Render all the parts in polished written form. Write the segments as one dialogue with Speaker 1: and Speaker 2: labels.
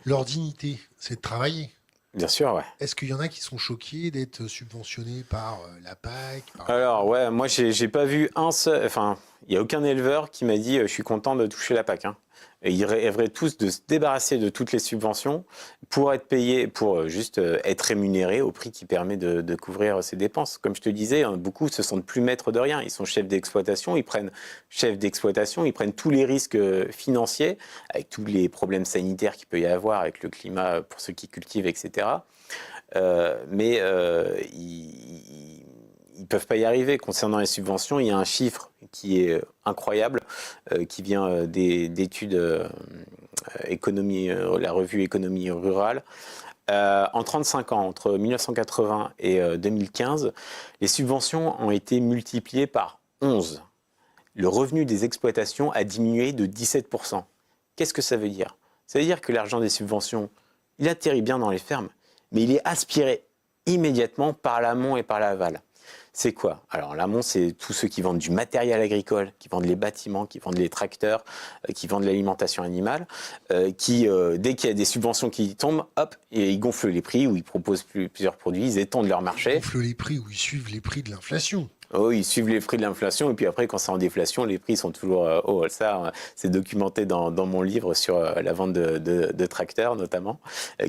Speaker 1: Leur dignité, c'est de travailler.
Speaker 2: Bien sûr, ouais.
Speaker 1: Est-ce qu'il y en a qui sont choqués d'être subventionnés par la PAC, par le
Speaker 2: Alors,
Speaker 1: gouvernement?
Speaker 2: ouais, moi, j'ai pas vu un seul. Enfin, il n'y a aucun éleveur qui m'a dit je suis content de toucher la PAC. Hein. Et ils rêveraient tous de se débarrasser de toutes les subventions pour être payés, pour juste être rémunérés au prix qui permet de couvrir ces dépenses. Comme je te disais, hein, beaucoup se sentent plus maîtres de rien. Ils sont chefs d'exploitation, ils prennent tous les risques financiers, avec tous les problèmes sanitaires qu'il peut y avoir avec le climat pour ceux qui cultivent, etc. Mais ils ne peuvent pas y arriver. Concernant les subventions, il y a un chiffre qui est incroyable, qui vient d'études économie, la revue Économie rurale. En 35 ans, entre 1980 et 2015, les subventions ont été multipliées par 11. Le revenu des exploitations a diminué de 17%. Qu'est-ce que ça veut dire? Ça veut dire que l'argent des subventions, il atterrit bien dans les fermes, mais il est aspiré immédiatement par l'amont et par l'aval. C'est quoi? Alors l'amont, c'est tous ceux qui vendent du matériel agricole, qui vendent les bâtiments, qui vendent les tracteurs, qui vendent l'alimentation animale, qui, dès qu'il y a des subventions qui tombent, hop, et ils gonflent les prix, ou ils proposent plusieurs produits, ils étendent leur
Speaker 1: Ils
Speaker 2: marché.
Speaker 1: gonflent les prix ou ils suivent les prix de l'inflation.
Speaker 2: Oh, ils suivent les prix de l'inflation et puis après, quand c'est en déflation, les prix sont toujours hauts. Ça, c'est documenté dans mon livre sur la vente de tracteurs, notamment,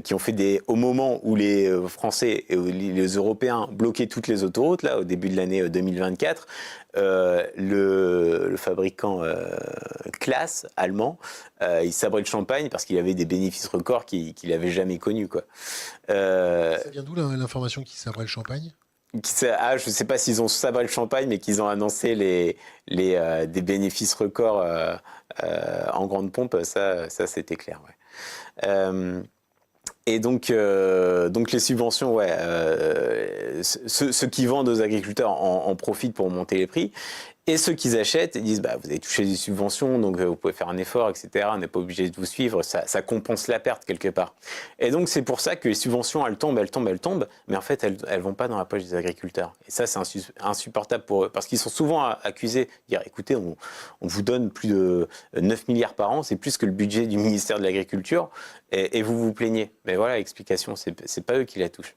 Speaker 2: qui ont fait au moment où les Français et les Européens bloquaient toutes les autoroutes, là, au début de l'année 2024, le fabricant Claas, allemand, il sabrait le champagne parce qu'il avait des bénéfices records qu'il n'avait jamais connus, quoi.
Speaker 1: Ça vient d'où l'information qui sabrait le champagne?
Speaker 2: Je ne sais pas s'ils ont sabré le champagne, mais qu'ils ont annoncé des bénéfices records en grande pompe, ça c'était clair. Ouais. Et donc les subventions, ouais, ceux qui vendent aux agriculteurs en profitent pour monter les prix. Et ceux qui achètent, ils disent, bah, vous avez touché des subventions, donc vous pouvez faire un effort, etc. On n'est pas obligé de vous suivre, ça compense la perte quelque part. Et donc c'est pour ça que les subventions, elles tombent, mais en fait, elles vont pas dans la poche des agriculteurs. Et ça, c'est insupportable pour eux, parce qu'ils sont souvent accusés de dire, écoutez, on vous donne plus de 9 milliards par an, c'est plus que le budget du ministère de l'Agriculture, et vous vous plaignez. Mais voilà, l'explication, c'est pas eux qui la touchent.